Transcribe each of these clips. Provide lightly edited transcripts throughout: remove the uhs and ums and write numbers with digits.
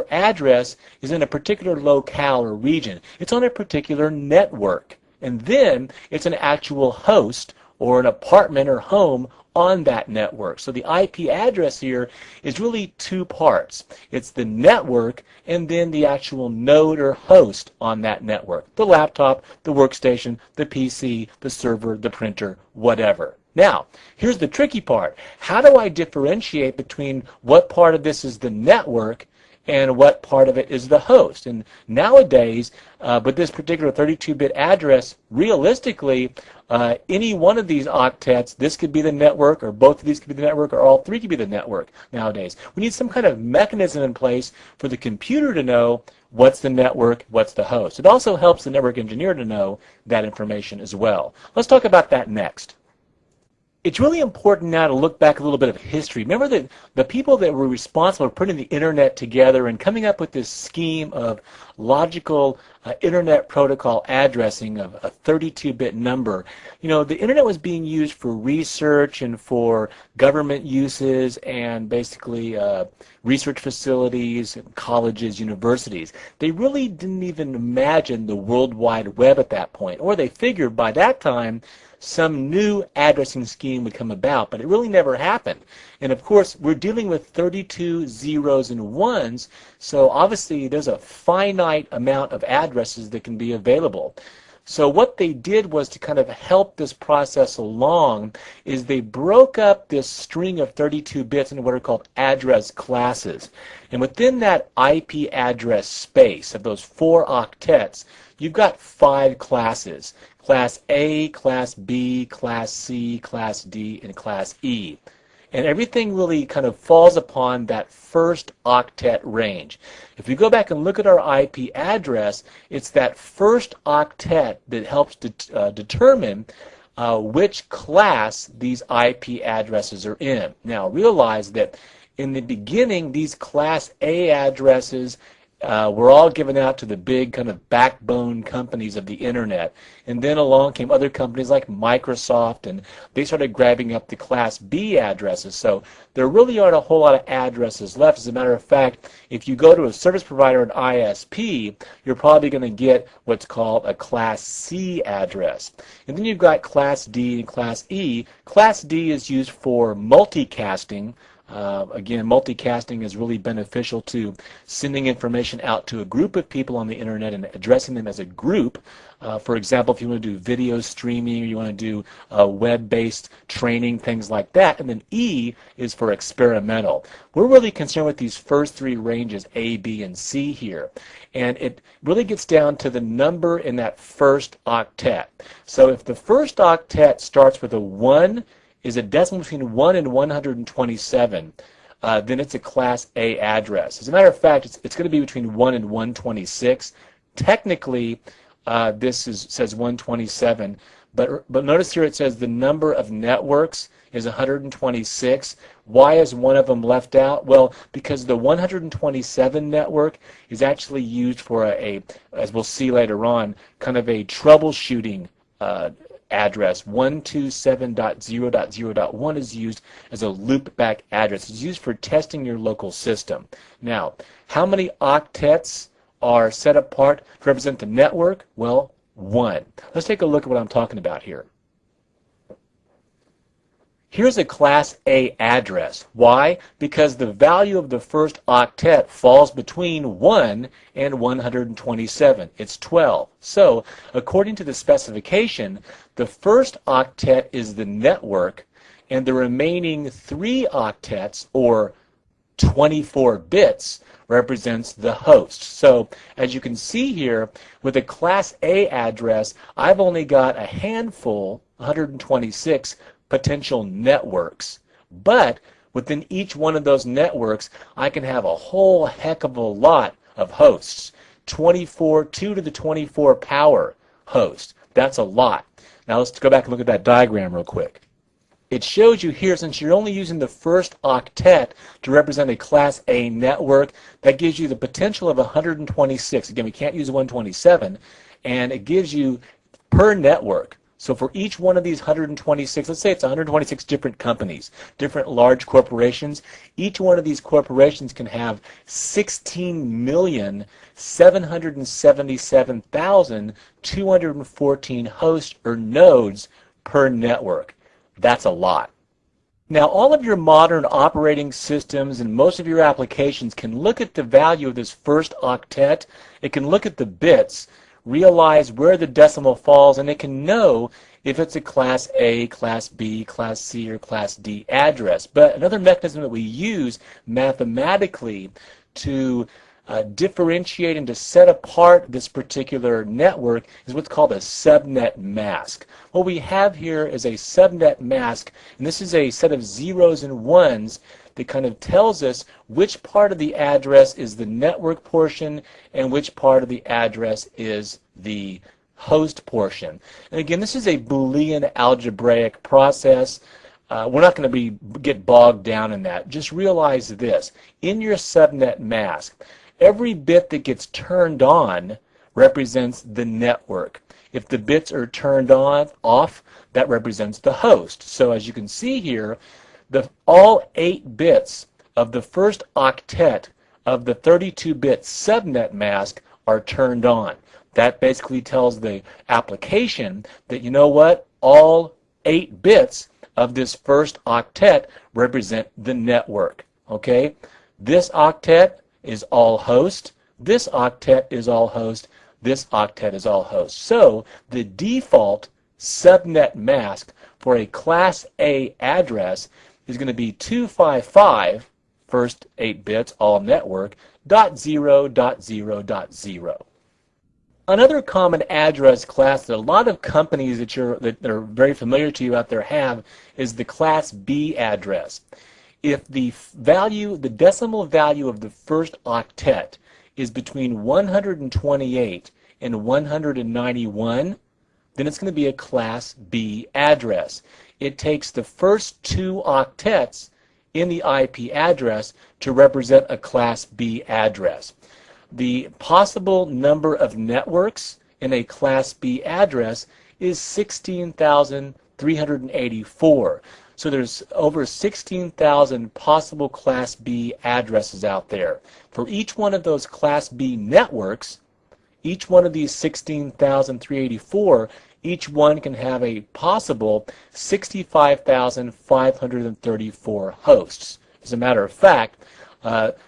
address is in a particular locale or region. It's on a particular network. And then it's an actual host or an apartment or home on that network. So the IP address here is really two parts. It's the network and then the actual node or host on that network. The laptop, the workstation, the PC, the server, the printer, whatever. Now, here's the tricky part. How do I differentiate between what part of this is the network and what part of it is the host? And nowadays, with this particular 32-bit address, realistically, any one of these octets, this could be the network, or both of these could be the network, or all three could be the network nowadays. We need some kind of mechanism in place for the computer to know what's the network, what's the host. It also helps the network engineer to know that information as well. Let's talk about that next. It's really important now to look back a little bit of history. Remember that the people that were responsible for putting the internet together and coming up with this scheme of logical internet protocol addressing of a 32-bit number. You know, the internet was being used for research and for government uses and basically research facilities, colleges, universities. They really didn't even imagine the World Wide Web at that point, or they figured by that time some new addressing scheme would come about, but it really never happened. And of course, we're dealing with 32 zeros and ones, so obviously there's a finite amount of addresses that can be available. So what they did was to kind of help this process along is they broke up this string of 32 bits into what are called address classes. And within that IP address space of those 4 octets, you've got 5 classes. Class A, Class B, Class C, Class D, and Class E. And everything really kind of falls upon that first octet range. If we go back and look at our IP address, it's that first octet that helps determine which class these IP addresses are in. Now realize that in the beginning, these Class A addresses were all given out to the big kind of backbone companies of the internet. And then along came other companies like Microsoft, and they started grabbing up the Class B addresses. So there really aren't a whole lot of addresses left. As a matter of fact, if you go to a service provider, an ISP, you're probably going to get what's called a Class C address. And then you've got Class D and Class E. Class D is used for multicasting. Again, multicasting is really beneficial to sending information out to a group of people on the internet and addressing them as a group. For example, if you want to do video streaming, or you want to do web-based training, things like that. And then E is for experimental. We're really concerned with these first 3 ranges, A, B, and C here. And it really gets down to the number in that first octet. So if the first octet starts with a 1, is a decimal between 1 and 127, then it's a Class A address. As a matter of fact, it's going to be between 1 and 126. Technically, this says 127, but notice here it says the number of networks is 126. Why is one of them left out? Well, because the 127 network is actually used for as we'll see later on, kind of a troubleshooting address. 127.0.0.1 is used as a loopback address. It's used for testing your local system. Now, how many octets are set apart to represent the network? Well, 1. Let's take a look at what I'm talking about here. Here's a Class A address. Why? Because the value of the first octet falls between 1 and 127. It's 12. So, according to the specification, the first octet is the network, and the remaining 3 octets, or 24 bits, represents the host. So, as you can see here, with a Class A address, I've only got a handful, 126, potential networks. But within each one of those networks, I can have a whole heck of a lot of hosts. 2 to the 24 power hosts. That's a lot. Now let's go back and look at that diagram real quick. It shows you here, since you're only using the first octet to represent a Class A network, that gives you the potential of 126. Again, we can't use 127, and it gives you per network. So for each one of these 126, let's say it's 126 different companies, different large corporations, each one of these corporations can have 16,777,214 hosts or nodes per network. That's a lot. Now, all of your modern operating systems and most of your applications can look at the value of this first octet. It can look at the bits, realize where the decimal falls, and it can know if it's a Class A, Class B, Class C, or Class D address. But another mechanism that we use mathematically to differentiate and to set apart this particular network is what's called a subnet mask. What we have here is a subnet mask, and this is a set of zeros and ones that kind of tells us which part of the address is the network portion and which part of the address is the host portion. And again, this is a Boolean algebraic process. We're not going to get bogged down in that. Just realize this. In your subnet mask, every bit that gets turned on represents the network. If the bits are turned off, that represents the host. So as you can see here, all 8 bits of the first octet of the 32-bit subnet mask are turned on. That basically tells the application that, you know what, all 8 bits of this first octet represent the network. Okay? This octet is all host, this octet is all host, this octet is all host. So the default subnet mask for a Class A address is going to be 255, first 8 bits, all network, .0.0.0. Another common address class that a lot of companies that are very familiar to you out there have is the Class B address. If the decimal value of the first octet is between 128 and 191, then it's going to be a Class B address. It takes the first 2 octets in the IP address to represent a Class B address. The possible number of networks in a Class B address is 16,384. So there's over 16,000 possible Class B addresses out there. For each one of those Class B networks, each one of these 16,384, each one can have a possible 65,534 hosts. As a matter of fact,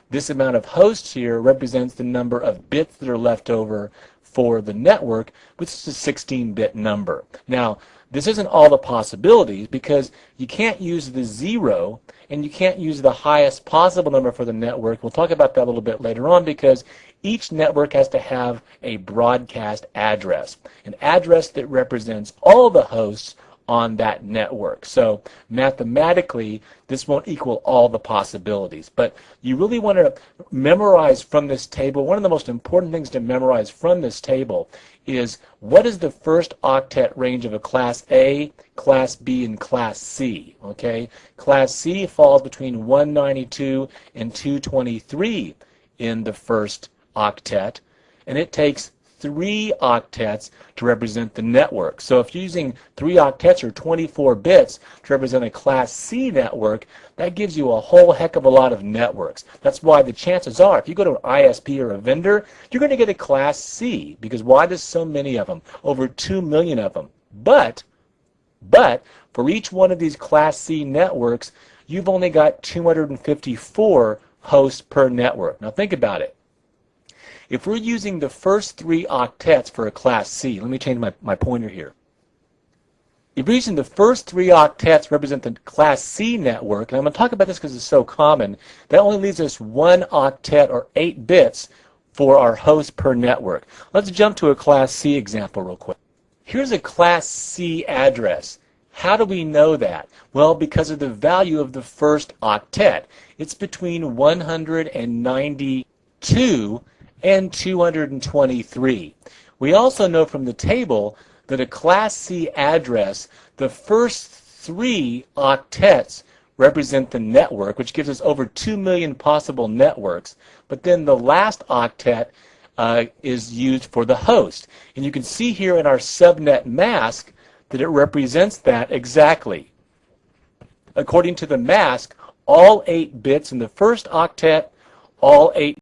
this amount of hosts here represents the number of bits that are left over for the network, which is a 16-bit number. Now, this isn't all the possibilities because you can't use the 0 and you can't use the highest possible number for the network. We'll talk about that a little bit later on because each network has to have a broadcast address, an address that represents all the hosts on that network. So mathematically, this won't equal all the possibilities. But you really want to memorize from this table. One of the most important things to memorize from this table is what is the first octet range of a Class A, Class B, and Class C. Okay? Class C falls between 192 and 223 in the first octet, and it takes 3 octets to represent the network. So if you're using 3 octets or 24 bits to represent a Class C network, that gives you a whole heck of a lot of networks. That's why the chances are, if you go to an ISP or a vendor, you're going to get a Class C, because why there's so many of them? Over 2 million of them. But for each one of these Class C networks, you've only got 254 hosts per network. Now think about it. If we're using the first 3 octets for a Class C, let me change my pointer here. If we're using the first 3 octets represent the Class C network, and I'm going to talk about this because it's so common, that only leaves us 1 octet or 8 bits for our host per network. Let's jump to a Class C example real quick. Here's a Class C address. How do we know that? Well, because of the value of the first octet. It's between 192 and 223. We also know from the table that a Class C address, the first 3 octets represent the network, which gives us over 2 million possible networks, but then the last octet is used for the host. And you can see here in our subnet mask that it represents that exactly. According to the mask, all 8 bits in the first octet, all 8